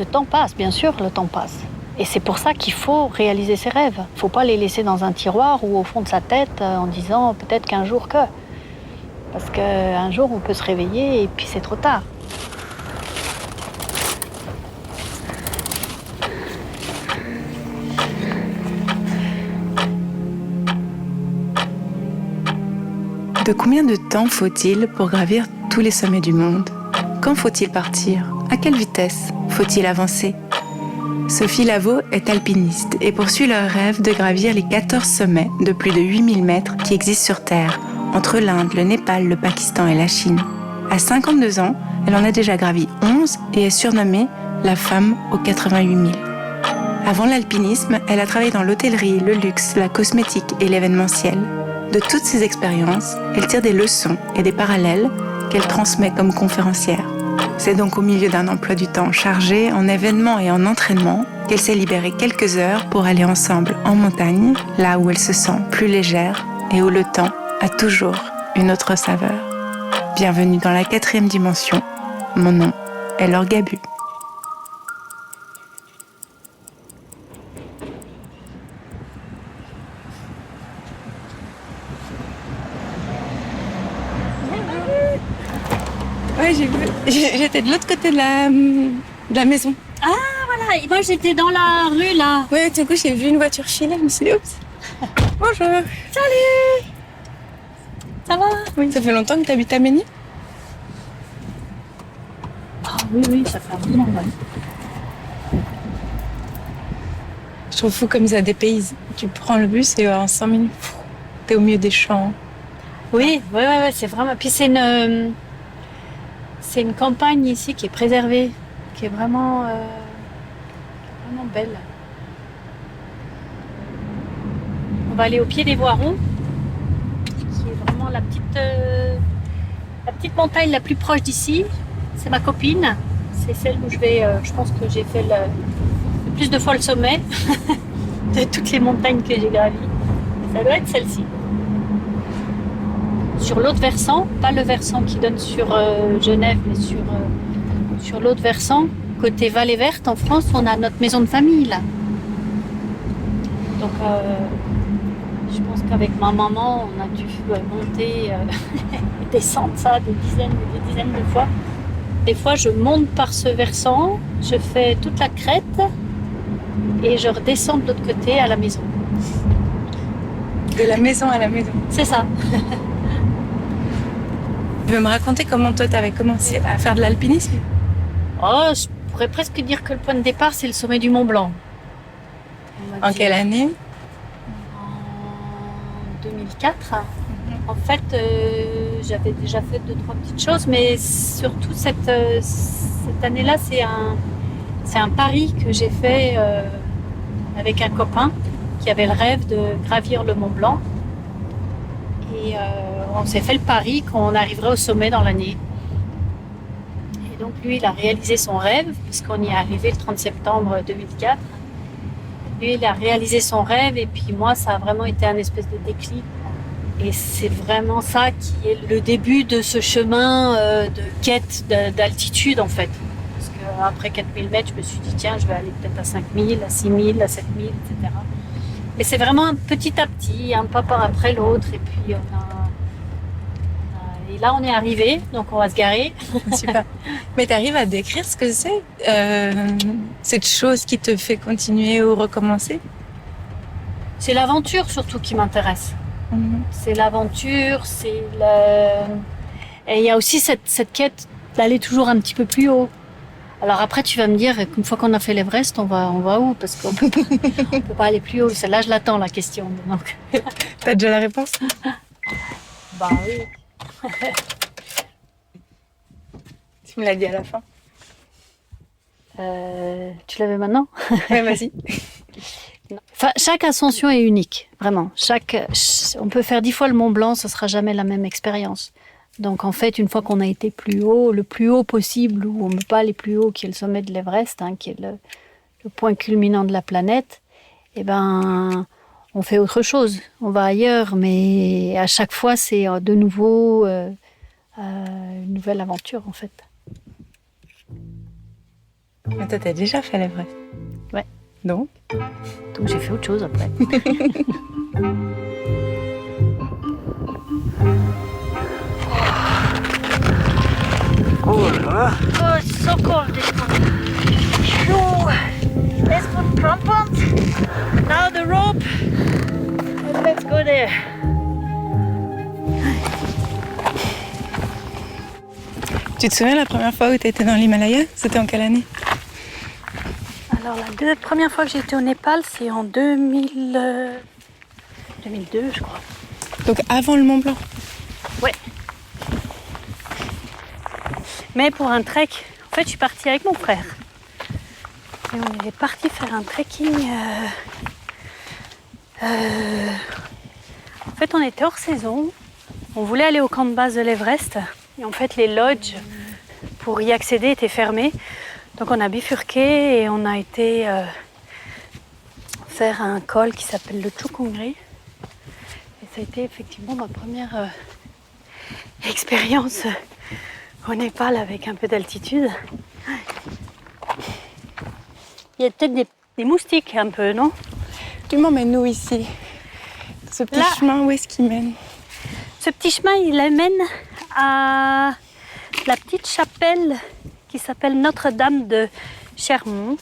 temps passe, bien sûr, le temps passe. Et c'est pour ça qu'il faut réaliser ses rêves. Il ne faut pas les laisser dans un tiroir ou au fond de sa tête en disant peut-être qu'un jour que. Parce qu'un jour, on peut se réveiller et puis c'est trop tard. De combien de temps faut-il pour gravir tous les sommets du monde ? Quand faut-il partir ? À quelle vitesse faut-il avancer ? Sophie Lavaux est alpiniste et poursuit leur rêve de gravir les 14 sommets de plus de 8000 mètres qui existent sur Terre, entre l'Inde, le Népal, le Pakistan et la Chine. À 52 ans, elle en a déjà gravi 11 et est surnommée la femme aux 88 000. Avant l'alpinisme, elle a travaillé dans l'hôtellerie, le luxe, la cosmétique et l'événementiel. De toutes ces expériences, elle tire des leçons et des parallèles qu'elle transmet comme conférencière. C'est donc au milieu d'un emploi du temps chargé en événements et en entraînements qu'elle s'est libérée quelques heures pour aller ensemble en montagne, là où elle se sent plus légère et où le temps a toujours une autre saveur. Bienvenue dans la 4e dimension. Mon nom est Laure Gabu. Ouais, j'ai vu. J'étais de l'autre côté de la maison. Ah, voilà. Et moi, j'étais dans la rue, là. Ouais, du coup, j'ai vu une voiture filer. Je me suis dit, oups. Bonjour. Salut. Ça va? Oui, ça fait longtemps que tu habites à Mény? Ah oui, ça fait un moment, ouais. Je trouve fou comme ça dépayse. Tu prends le bus et en 5 minutes, t'es au milieu des champs. Oui, ouais, c'est vraiment... Puis c'est une campagne ici qui est préservée, qui est vraiment belle. On va aller au pied des Voirons, qui est vraiment la petite montagne la plus proche d'ici. C'est ma copine, c'est celle où je pense que j'ai fait le plus de fois le sommet de toutes les montagnes que j'ai gravies. Ça doit être celle-ci. Sur l'autre versant, pas le versant qui donne sur Genève, mais sur l'autre versant, côté Vallée Verte, en France, on a notre maison de famille là. Donc je pense qu'avec ma maman, on a dû monter et descendre ça des dizaines de fois. Des fois, je monte par ce versant, je fais toute la crête et je redescends de l'autre côté à la maison. De la maison à la maison. C'est ça. Tu veux me raconter comment toi t'avais commencé à faire de l'alpinisme? Oh, je pourrais presque dire que le point de départ, c'est le sommet du Mont Blanc. En quelle année? En 2004. En fait, j'avais déjà fait 2-3 petites choses, mais surtout cette année-là, c'est un pari que j'ai fait avec un copain qui avait le rêve de gravir le Mont Blanc. Et on s'est fait le pari qu'on arriverait au sommet dans l'année. Et donc lui, il a réalisé son rêve, puisqu'on y est arrivé le 30 septembre 2004. Lui, il a réalisé son rêve, et puis moi, ça a vraiment été un espèce de déclic. Et c'est vraiment ça qui est le début de ce chemin de quête d'altitude, en fait. Parce qu'après 4000 mètres, je me suis dit, tiens, je vais aller peut-être à 5000, à 6000, à 7000, etc. Mais c'est vraiment petit à petit, un pas par après l'autre. Et puis et là, on est arrivé, donc on va se garer. Super. Mais tu arrives à décrire ce que c'est, cette chose qui te fait continuer ou recommencer? C'est l'aventure surtout qui m'intéresse. C'est l'aventure, Et il y a aussi cette quête d'aller toujours un petit peu plus haut. Alors après, tu vas me dire qu'une fois qu'on a fait l'Everest, on va où? Parce qu'on peut pas aller plus haut. Celle-là, je l'attends, la question. Donc. T'as déjà la réponse? Bah oui. Tu me l'as dit à la fin. Tu l'avais maintenant? Ouais, vas-y. Enfin, chaque ascension est unique, vraiment. On peut faire 10 fois le Mont Blanc, ce sera jamais la même expérience. Donc en fait, une fois qu'on a été plus haut, le plus haut possible, où on ne peut pas aller plus haut, qui est le sommet de l'Everest, qui est le point culminant de la planète, eh ben, on fait autre chose. On va ailleurs, mais à chaque fois, c'est de nouveau une nouvelle aventure, en fait. Mais toi, t'as déjà fait l'Everest. Ouais. Donc j'ai fait autre chose après. Oh là là. Oh, it's so cold this morning. Phew. Let's put crampons. Now the rope. And let's go there. Tu te souviens la première fois où tu étais dans l'Himalaya? C'était en quelle année? Alors la première fois que j'ai été au Népal, c'est en 2002, je crois. Donc avant le Mont Blanc? Ouais. Mais pour un trek, en fait, je suis partie avec mon frère. Et on est parti faire un trekking. En fait, on était hors saison. On voulait aller au camp de base de l'Everest. Et en fait, les lodges pour y accéder étaient fermés. Donc on a bifurqué et on a été faire un col qui s'appelle le Chukungri. Et ça a été effectivement ma première expérience au Népal avec un peu d'altitude. Il y a peut-être des moustiques un peu, non? Tu m'emmènes où ici? Ce petit chemin, où est-ce qu'il mène? Ce petit chemin, il amène à la petite chapelle qui s'appelle Notre-Dame de Chermont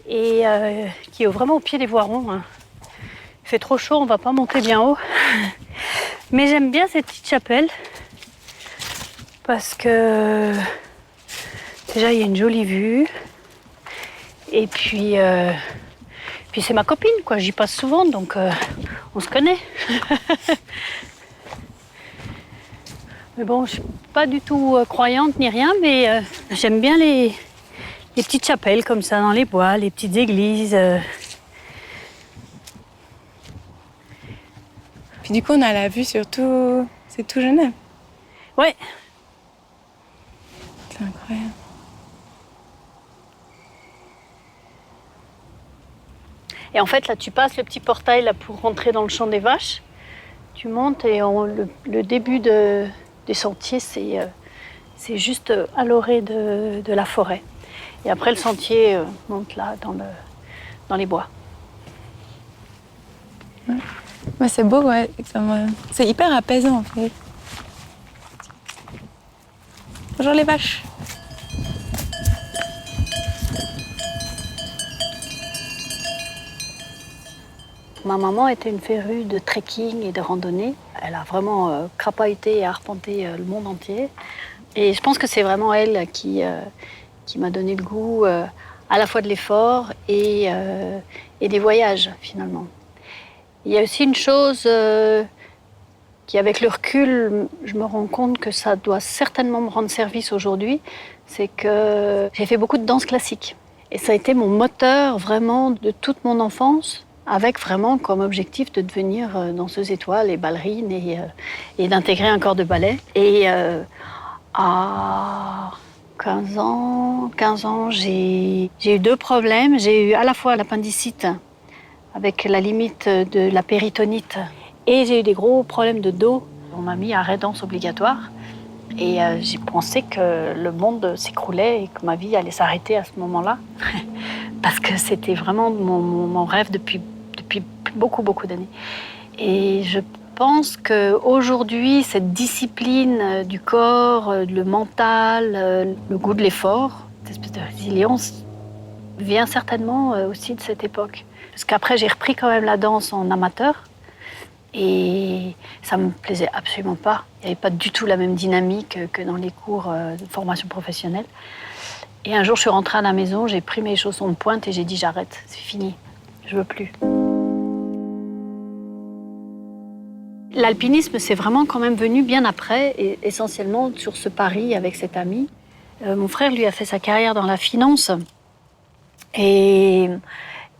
et qui est vraiment au pied des Voirons. Hein. Il fait trop chaud, on va pas monter bien haut. Mais j'aime bien cette petite chapelle parce que déjà il y a une jolie vue et puis c'est ma copine quoi. J'y passe souvent donc on se connaît. Mais bon, je suis pas du tout croyante ni rien, mais j'aime bien les petites chapelles comme ça dans les bois, les petites églises. Puis du coup, on a la vue sur tout... C'est tout Genève. Ouais. C'est incroyable. Et en fait, là, tu passes le petit portail là, pour rentrer dans le champ des vaches. Tu montes et le début des sentiers, c'est juste à l'orée de la forêt. Et après, le sentier monte là, dans les bois. Ouais. Ouais, c'est beau, ouais. C'est hyper apaisant, en fait. Bonjour les vaches. Ma maman était une férue de trekking et de randonnée. Elle a vraiment crapahuté et arpenté le monde entier. Et je pense que c'est vraiment elle qui m'a donné le goût à la fois de l'effort et des voyages, finalement. Il y a aussi une chose qui, avec le recul, je me rends compte que ça doit certainement me rendre service aujourd'hui, c'est que j'ai fait beaucoup de danse classique. Et ça a été mon moteur vraiment de toute mon enfance, avec vraiment comme objectif de devenir danseuse étoile et ballerine et d'intégrer un corps de ballet. Et à 15 ans, j'ai eu deux problèmes. J'ai eu à la fois l'appendicite avec la limite de la péritonite et j'ai eu des gros problèmes de dos. On m'a mis arrêt danse obligatoire et j'ai pensé que le monde s'écroulait et que ma vie allait s'arrêter à ce moment-là parce que c'était vraiment mon rêve depuis beaucoup d'années. Et je pense qu'aujourd'hui, cette discipline du corps, le mental, le goût de l'effort, cette espèce de résilience vient certainement aussi de cette époque. Parce qu'après, j'ai repris quand même la danse en amateur et ça me plaisait absolument pas. Il n'y avait pas du tout la même dynamique que dans les cours de formation professionnelle. Et un jour, je suis rentrée à la maison, j'ai pris mes chaussons de pointe et j'ai dit j'arrête, c'est fini, je veux plus. L'alpinisme, c'est vraiment quand même venu bien après, et essentiellement sur ce pari avec cet ami. Mon frère, lui, a fait sa carrière dans la finance et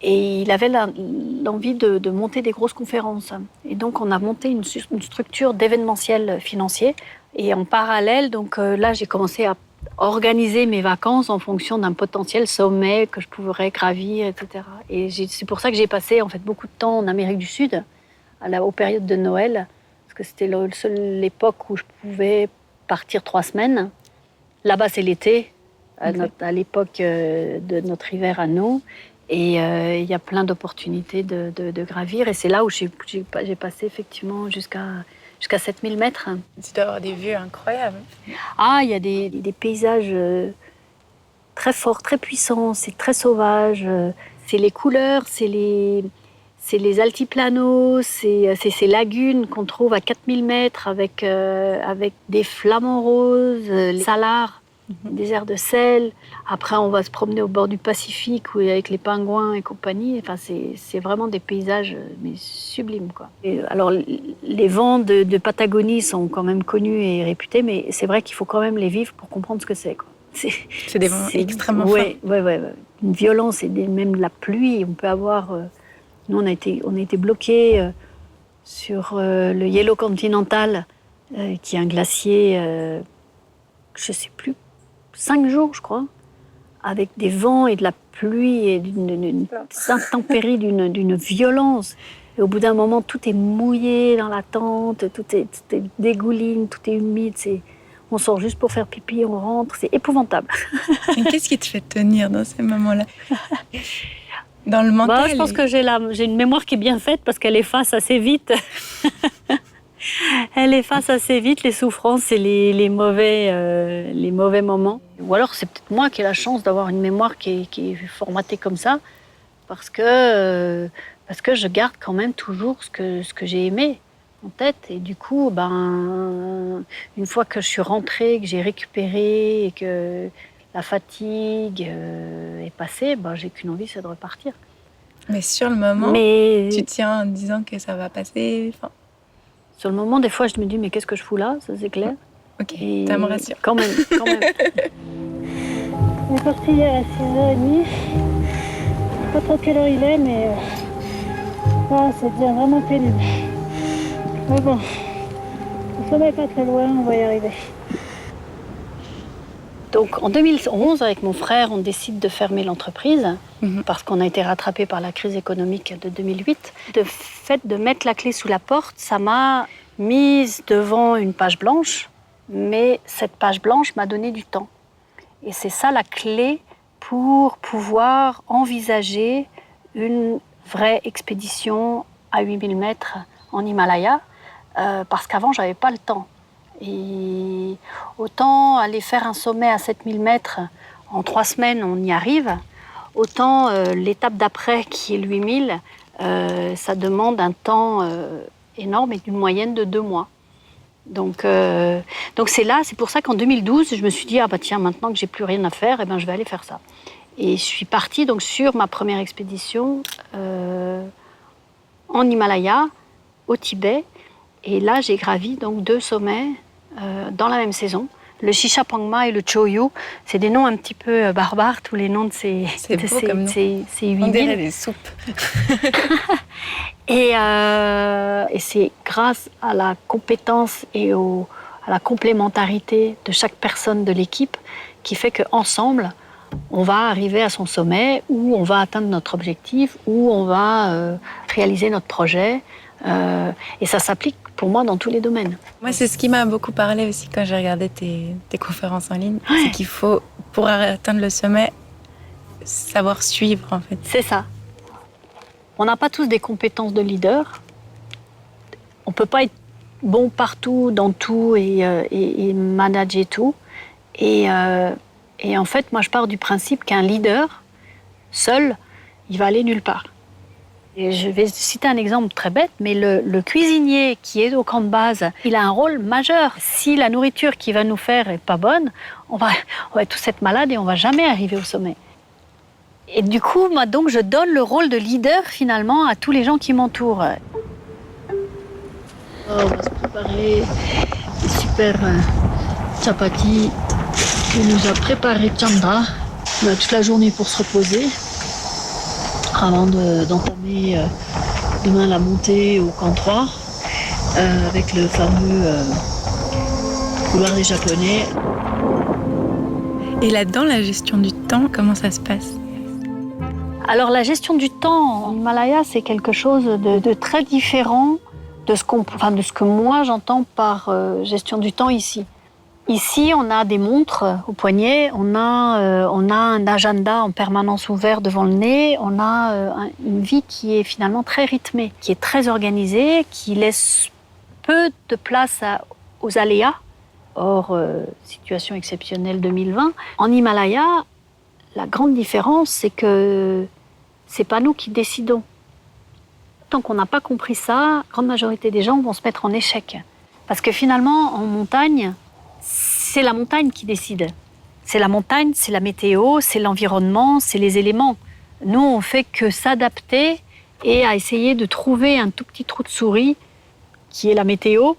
il avait l'envie de monter des grosses conférences. Et donc, on a monté une structure d'événementiel financier. Et en parallèle, donc là, j'ai commencé à organiser mes vacances en fonction d'un potentiel sommet que je pourrais gravir, etc. Et c'est pour ça que j'ai passé en fait beaucoup de temps en Amérique du Sud, aux périodes de Noël, parce que c'était la seule époque où je pouvais partir 3 semaines. Là-bas, c'est l'été, à l'époque de notre hiver à nous. Et il y a plein d'opportunités de gravir. Et c'est là où j'ai passé effectivement jusqu'à 7000 mètres. Tu dois avoir des vues incroyables. Ah, il y a des paysages très forts, très puissants, c'est très sauvage. C'est les couleurs, c'est les altiplanos, c'est ces lagunes qu'on trouve à 4000 mètres avec des flamants roses, les salars, des airs de sel. Après, on va se promener au bord du Pacifique avec les pingouins et compagnie. Enfin, c'est vraiment des paysages mais sublimes, quoi. Et alors, les vents de Patagonie sont quand même connus et réputés, mais c'est vrai qu'il faut quand même les vivre pour comprendre ce que c'est, quoi. C'est des vents extrêmement forts. Ouais. Une violence et même de la pluie. On peut avoir... Nous, on a été bloqués sur le Yellow Continental, qui est un glacier, je ne sais plus, 5 jours, je crois, avec des vents et de la pluie et d'une intempérie, d'une violence. Et au bout d'un moment, tout est mouillé dans la tente, tout est dégouline, tout est humide. On sort juste pour faire pipi, on rentre, c'est épouvantable. Et qu'est-ce qui te fait tenir dans ces moments-là? Dans le mental? Je pense que j'ai une mémoire qui est bien faite parce qu'elle efface assez vite. Elle efface assez vite les souffrances et les mauvais moments. Ou alors c'est peut-être moi qui ai la chance d'avoir une mémoire qui est formatée comme ça parce que je garde quand même toujours ce que j'ai aimé en tête. Et du coup, une fois que je suis rentrée, que j'ai récupéré et que la fatigue est passée, j'ai qu'une envie, c'est de repartir. Mais sur le moment, tu tiens en disant que ça va passer. Sur le moment, des fois, je me dis, mais qu'est-ce que je fous là? Ça, c'est clair. Ok, ça me rassure. Quand même. On est parti à 6h30. Je sais pas trop quelle heure il est, mais ça devient vraiment pénible. Mais bon, le sommet n'est pas très loin, on va y arriver. Donc en 2011, avec mon frère, on décide de fermer l'entreprise parce qu'on a été rattrapé par la crise économique de 2008. Le fait de mettre la clé sous la porte, ça m'a mise devant une page blanche, mais cette page blanche m'a donné du temps. Et c'est ça la clé pour pouvoir envisager une vraie expédition à 8000 mètres en Himalaya, parce qu'avant, je n'avais pas le temps. Et autant aller faire un sommet à 7000 mètres en 3 semaines, on y arrive, autant l'étape d'après, qui est le 8000, ça demande un temps énorme et d'une moyenne de 2 mois. Donc c'est pour ça qu'en 2012, je me suis dit, tiens, maintenant que j'ai plus rien à faire, je vais aller faire ça. Et je suis partie donc sur ma première expédition en Himalaya, au Tibet. Et là, j'ai gravi donc 2 sommets dans la même saison. Le Shishapangma et le Choyu, c'est des noms un petit peu barbares, tous les noms de ces 8000. On dirait des soupes. Et c'est grâce à la compétence et à la complémentarité de chaque personne de l'équipe qui fait qu'ensemble, on va arriver à son sommet, où on va atteindre notre objectif, où on va réaliser notre projet. Et ça s'applique pour moi dans tous les domaines. Moi, c'est ce qui m'a beaucoup parlé aussi quand j'ai regardé tes conférences en ligne. Ouais. C'est qu'il faut, pour atteindre le sommet, savoir suivre, en fait. C'est ça. On n'a pas tous des compétences de leader. On ne peut pas être bon partout, dans tout et manager tout. Et en fait, moi, je pars du principe qu'un leader, seul, il va aller nulle part. Et je vais citer un exemple très bête, mais le cuisinier qui est au camp de base, il a un rôle majeur. Si la nourriture qu'il va nous faire est pas bonne, on va tous être malades et on va jamais arriver au sommet. Et du coup, moi, donc, je donne le rôle de leader, finalement, à tous les gens qui m'entourent. On va se préparer des super chapatis que nous a préparé Chandra. On a toute la journée pour se reposer avant d'entamer demain la montée au camp 3 avec le fameux couloir des Japonais. Et là-dedans, la gestion du temps, comment ça se passe? Alors la gestion du temps en Himalaya, c'est quelque chose de très différent de ce que moi j'entends par gestion du temps ici. Ici, on a des montres au poignet, on a un agenda en permanence ouvert devant le nez, on a une vie qui est finalement très rythmée, qui est très organisée, qui laisse peu de place aux aléas, hors situation exceptionnelle 2020. En Himalaya, la grande différence, c'est que c'est pas nous qui décidons. Tant qu'on n'a pas compris ça, la grande majorité des gens vont se mettre en échec. Parce que finalement, en montagne, c'est la montagne qui décide. C'est la montagne, c'est la météo, c'est l'environnement, c'est les éléments. Nous, on fait que s'adapter et à essayer de trouver un tout petit trou de souris qui est la météo,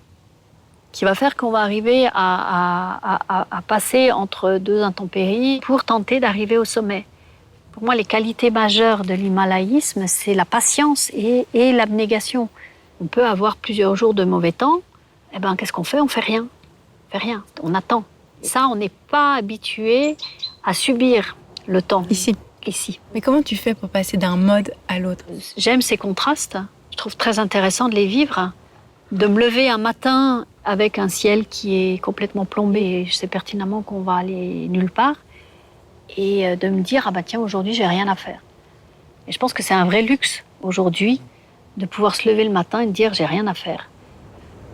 qui va faire qu'on va arriver à passer entre deux intempéries pour tenter d'arriver au sommet. Pour moi, les qualités majeures de l'himalayisme, c'est la patience et l'abnégation. On peut avoir plusieurs jours de mauvais temps. Eh ben, qu'est-ce qu'on fait? On fait rien. Rien, on attend. Ça, on n'est pas habitué à subir le temps. Ici. Mais comment tu fais pour passer d'un mode à l'autre? J'aime ces contrastes. Je trouve très intéressant de les vivre. De me lever un matin avec un ciel qui est complètement plombé et je sais pertinemment qu'on va aller nulle part. Et de me dire, ah bah tiens, aujourd'hui, j'ai rien à faire. Et je pense que c'est un vrai luxe aujourd'hui de pouvoir se lever le matin et de dire, j'ai rien à faire.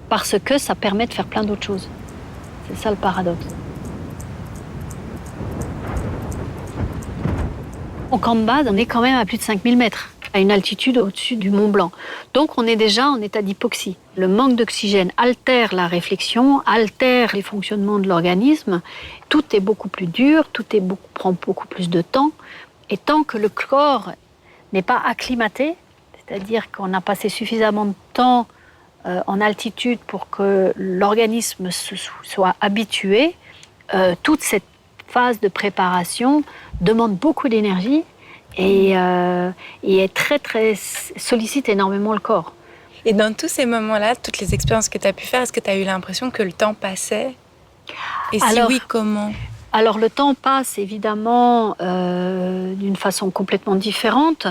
Parce que ça permet de faire plein d'autres choses. C'est ça le paradoxe. Au camp de base, on est quand même à plus de 5000 mètres, à une altitude au-dessus du Mont Blanc. Donc on est déjà en état d'hypoxie. Le manque d'oxygène altère la réflexion, altère les fonctionnements de l'organisme. Tout est beaucoup plus dur, prend beaucoup plus de temps. Et tant que le corps n'est pas acclimaté, c'est-à-dire qu'on a passé suffisamment de temps en altitude pour que l'organisme soit habitué, toute cette phase de préparation demande beaucoup d'énergie et sollicite énormément le corps. Et dans tous ces moments-là, toutes les expériences que tu as pu faire, est-ce que tu as eu l'impression que le temps passait? Et si oui, comment? Alors le temps passe évidemment d'une façon complètement différente.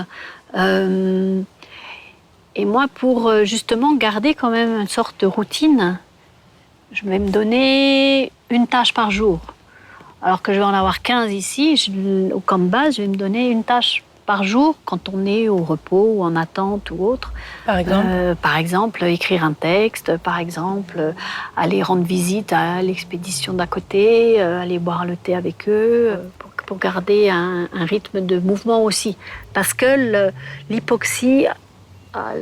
Et moi, pour justement garder quand même une sorte de routine, je vais me donner une tâche par jour. Alors que je vais en avoir 15 ici, au camp de base, je vais me donner une tâche par jour quand on est au repos ou en attente ou autre. Par exemple, écrire un texte, par exemple, aller rendre visite à l'expédition d'à côté, aller boire le thé avec eux, pour garder un rythme de mouvement aussi. Parce que l'hypoxie a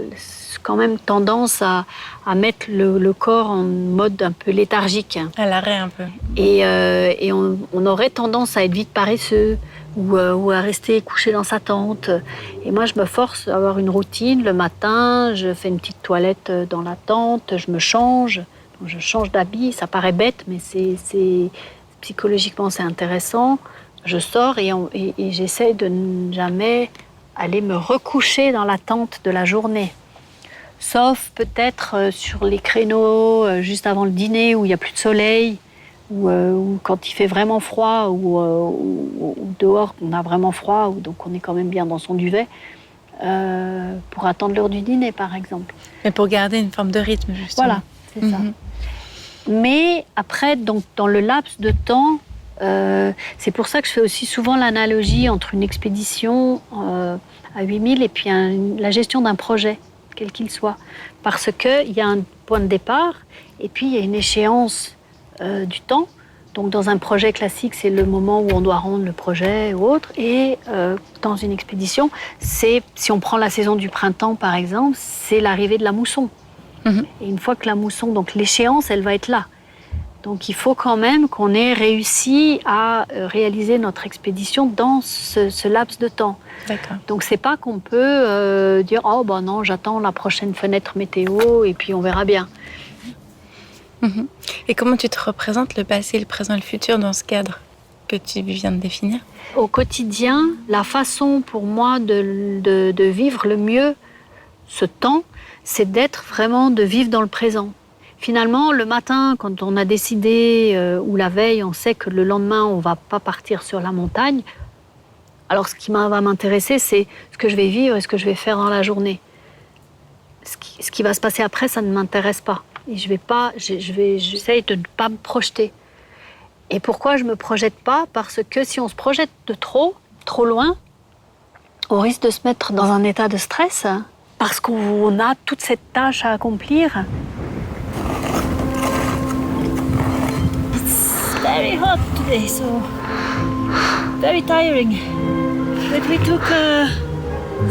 quand même tendance à mettre le corps en mode un peu léthargique. À l'arrêt un peu. Et on aurait tendance à être vite paresseux ou à rester couché dans sa tente. Et moi, je me force à avoir une routine. Le matin, je fais une petite toilette dans la tente, je me change. Donc, je change d'habit. Ça paraît bête, mais psychologiquement, c'est intéressant. Je sors et j'essaie de ne jamais aller me recoucher dans la tente de la journée. Sauf peut-être sur les créneaux juste avant le dîner où il n'y a plus de soleil, ou quand il fait vraiment froid, ou dehors on a vraiment froid, donc on est quand même bien dans son duvet, pour attendre l'heure du dîner par exemple. Mais pour garder une forme de rythme justement. Voilà, c'est ça. Mais après, donc, dans le laps de temps, c'est pour ça que je fais aussi souvent l'analogie entre une expédition à 8000 et puis la gestion d'un projet, quel qu'il soit. Parce qu'il y a un point de départ et puis il y a une échéance du temps. Donc dans un projet classique, c'est le moment où on doit rendre le projet ou autre. Et dans une expédition, si on prend la saison du printemps par exemple, c'est l'arrivée de la mousson. Et une fois que la mousson, donc l'échéance, elle va être là. Donc il faut quand même qu'on ait réussi à réaliser notre expédition dans ce laps de temps. D'accord. Donc c'est pas qu'on peut dire oh ben non, j'attends la prochaine fenêtre météo et puis on verra bien. Et comment tu te représentes le passé, le présent et le futur dans ce cadre que tu viens de définir? Au quotidien, la façon pour moi de vivre le mieux ce temps, c'est de vivre dans le présent. Finalement, le matin, quand on a décidé, ou la veille, on sait que le lendemain, on ne va pas partir sur la montagne. Alors, ce qui va m'intéresser, c'est ce que je vais vivre et ce que je vais faire dans la journée. Ce qui va se passer après, ça ne m'intéresse pas. Et j'essaye de ne pas me projeter. Et pourquoi je ne me projette pas? Parce que si on se projette de trop loin, on risque de se mettre dans un état de stress parce qu'on a toute cette tâche à accomplir. It's very hot today, so very tiring. But we took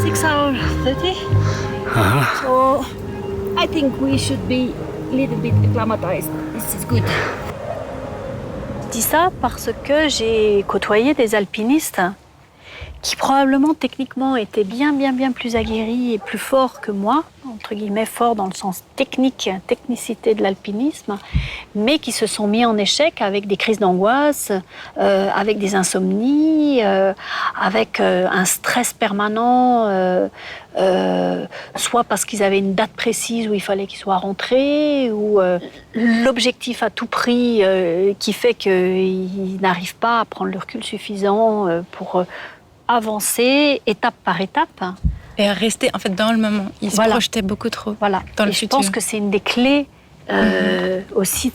6 hours 30. So I think we should be a little bit acclimatized. This is good. Je dis ça parce que j'ai côtoyé des alpinistes qui probablement techniquement étaient bien plus aguerris et plus forts que moi, entre guillemets forts dans le sens technicité de l'alpinisme, mais qui se sont mis en échec avec des crises d'angoisse, avec des insomnies, avec un stress permanent, soit parce qu'ils avaient une date précise où il fallait qu'ils soient rentrés, ou l'objectif à tout prix qui fait qu'ils n'arrivent pas à prendre le recul suffisant pour avancer étape par étape. Et à rester en fait dans le moment. Ils se projetaient beaucoup trop dans le futur. Je pense que c'est une des clés aussi de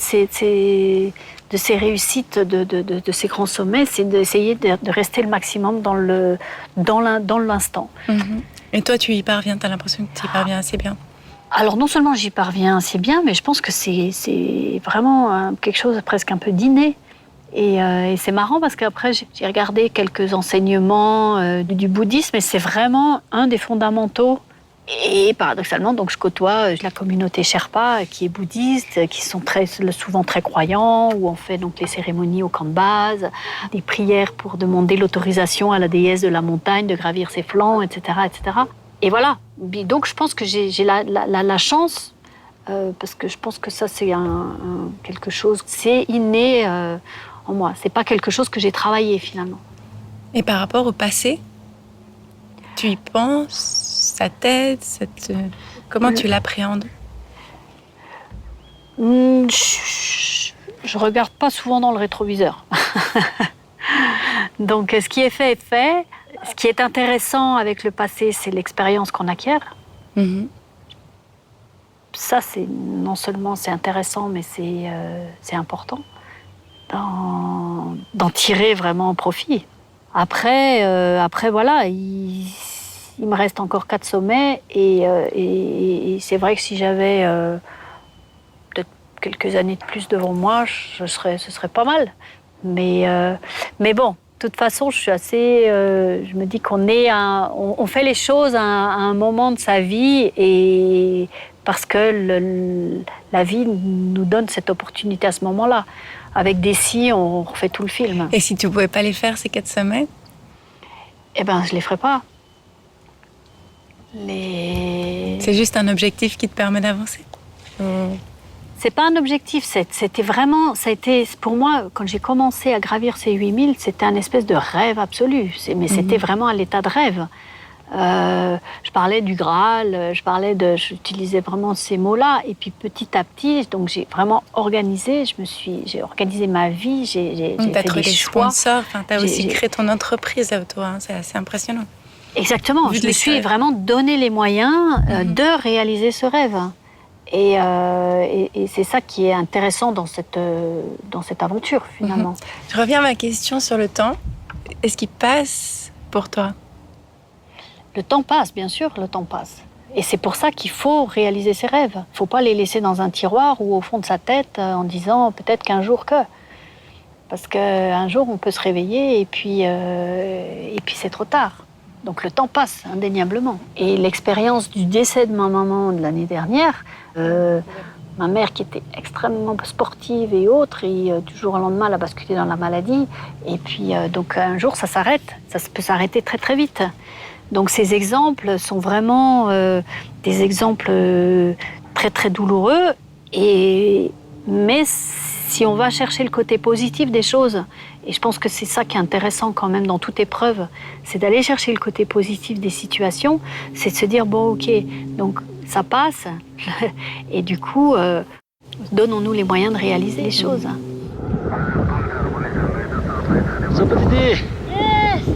ces réussites, de ces grands sommets, c'est d'essayer de rester le maximum dans l'instant. Et toi, tu y parviens, tu as l'impression que tu y parviens assez bien? Alors non seulement j'y parviens assez bien, mais je pense que c'est vraiment quelque chose presque un peu d'inné. Et c'est marrant parce qu'après, j'ai regardé quelques enseignements du bouddhisme et c'est vraiment un des fondamentaux. Et paradoxalement, donc je côtoie la communauté Sherpa qui est bouddhiste, qui sont souvent très croyants, où on fait donc les cérémonies au camp de base, des prières pour demander l'autorisation à la déesse de la montagne de gravir ses flancs, etc., etc. Et voilà. Donc je pense que j'ai la chance, parce que je pense que ça c'est quelque chose, c'est inné en moi. C'est pas quelque chose que j'ai travaillé finalement. Et par rapport au passé, tu y penses, ça t'aide, comment tu l'appréhendes? Je regarde pas souvent dans le rétroviseur. Donc ce qui est fait est fait. Ce qui est intéressant avec le passé, c'est l'expérience qu'on acquiert. Ça, non seulement c'est intéressant, mais c'est important d'en tirer vraiment profit. Après voilà, il me reste encore 4 sommets et c'est vrai que si j'avais peut-être quelques années de plus devant moi, ce serait pas mal. Mais bon, de toute façon, je suis assez. Je me dis on fait les choses à un moment de sa vie et parce que la vie nous donne cette opportunité à ce moment-là. Avec des si, on refait tout le film. Et si tu pouvais pas les faire, ces 4 sommets? Eh ben, je les ferais pas. C'est juste un objectif qui te permet d'avancer? C'est pas un objectif, c'était vraiment, ça a été, pour moi, quand j'ai commencé à gravir ces 8000, c'était un espèce de rêve absolu. Mais c'était vraiment à l'état de rêve. Je parlais du Graal, j'utilisais vraiment ces mots-là. Et puis petit à petit, donc j'ai vraiment organisé, j'ai organisé ma vie, j'ai fait des choix. Tu as aussi créé ton entreprise, toi, hein, c'est assez impressionnant. Exactement, je me suis vraiment donné les moyens de réaliser ce rêve. Et c'est ça qui est intéressant dans cette aventure, finalement. Je reviens à ma question sur le temps. Est-ce qu'il passe pour toi? Le temps passe, bien sûr, le temps passe. Et c'est pour ça qu'il faut réaliser ses rêves. Il ne faut pas les laisser dans un tiroir ou au fond de sa tête en disant peut-être qu'un jour que. Parce qu'un jour, on peut se réveiller et puis c'est trop tard. Donc le temps passe, indéniablement. Et l'expérience du décès de ma maman de l'année dernière, ma mère qui était extrêmement sportive et autres, et du jour au lendemain, elle a basculé dans la maladie. Et puis, donc un jour, ça s'arrête. Ça peut s'arrêter très, très vite. Donc ces exemples sont vraiment des exemples très, très douloureux. Mais si on va chercher le côté positif des choses, et je pense que c'est ça qui est intéressant quand même dans toute épreuve, c'est d'aller chercher le côté positif des situations, c'est de se dire, bon, ok, donc ça passe, et du coup, donnons-nous les moyens de réaliser les choses. So, Patiti,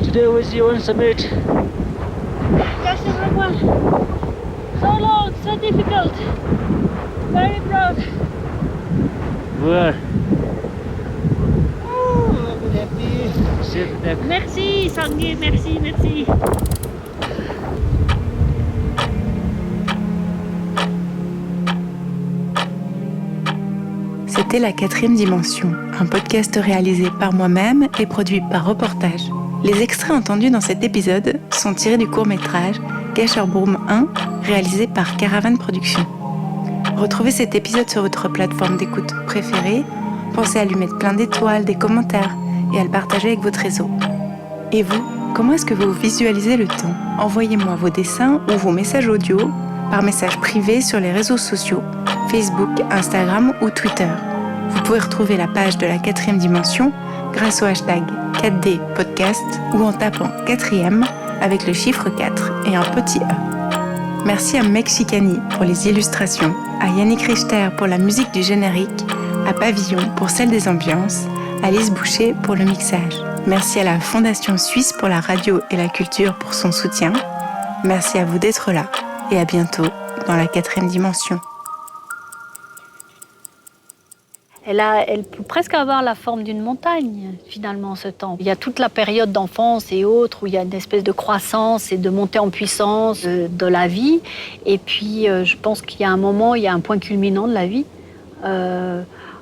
today was your own summit. Yes, everyone. So long, so difficult. Very proud. Where? D'accord. Merci Sangué, merci. C'était La Quatrième Dimension, un podcast réalisé par moi-même et produit par Reportage. Les extraits entendus dans cet épisode sont tirés du court-métrage Gescherboom 1, réalisé par Caravan Productions. Retrouvez cet épisode sur votre plateforme d'écoute préférée. Pensez à lui mettre plein d'étoiles, des commentaires et à le partager avec votre réseau. Et vous, comment est-ce que vous visualisez le temps ? Envoyez-moi vos dessins ou vos messages audio par message privé sur les réseaux sociaux, Facebook, Instagram ou Twitter. Vous pouvez retrouver la page de La Quatrième Dimension grâce au hashtag 4D Podcast ou en tapant 4e avec le chiffre 4 et un petit E. Merci à Mexicani pour les illustrations, à Yannick Richter pour la musique du générique, à Pavillon pour celle des ambiances, à Lise Boucher pour le mixage. Merci à la Fondation Suisse pour la radio et la culture pour son soutien. Merci à vous d'être là et à bientôt dans La Quatrième Dimension. Elle peut presque avoir la forme d'une montagne, finalement, ce temps. Il y a toute la période d'enfance et autres où il y a une espèce de croissance et de montée en puissance de la vie. Et puis, je pense qu'il y a un moment, il y a un point culminant de la vie.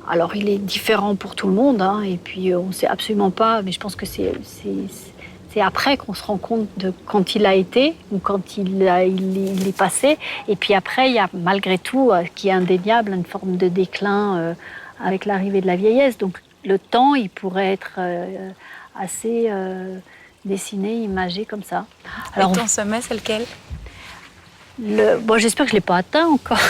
Alors, il est différent pour tout le monde, hein, et puis on ne sait absolument pas, mais je pense que c'est après qu'on se rend compte de quand il a été ou quand il est passé. Et puis après, il y a malgré tout, qui est indéniable, une forme de déclin avec l'arrivée de la vieillesse. Donc le temps, il pourrait être assez dessiné, imagé comme ça. Alors, ton sommet, c'est lequel ? Bon, j'espère que je ne l'ai pas atteint encore.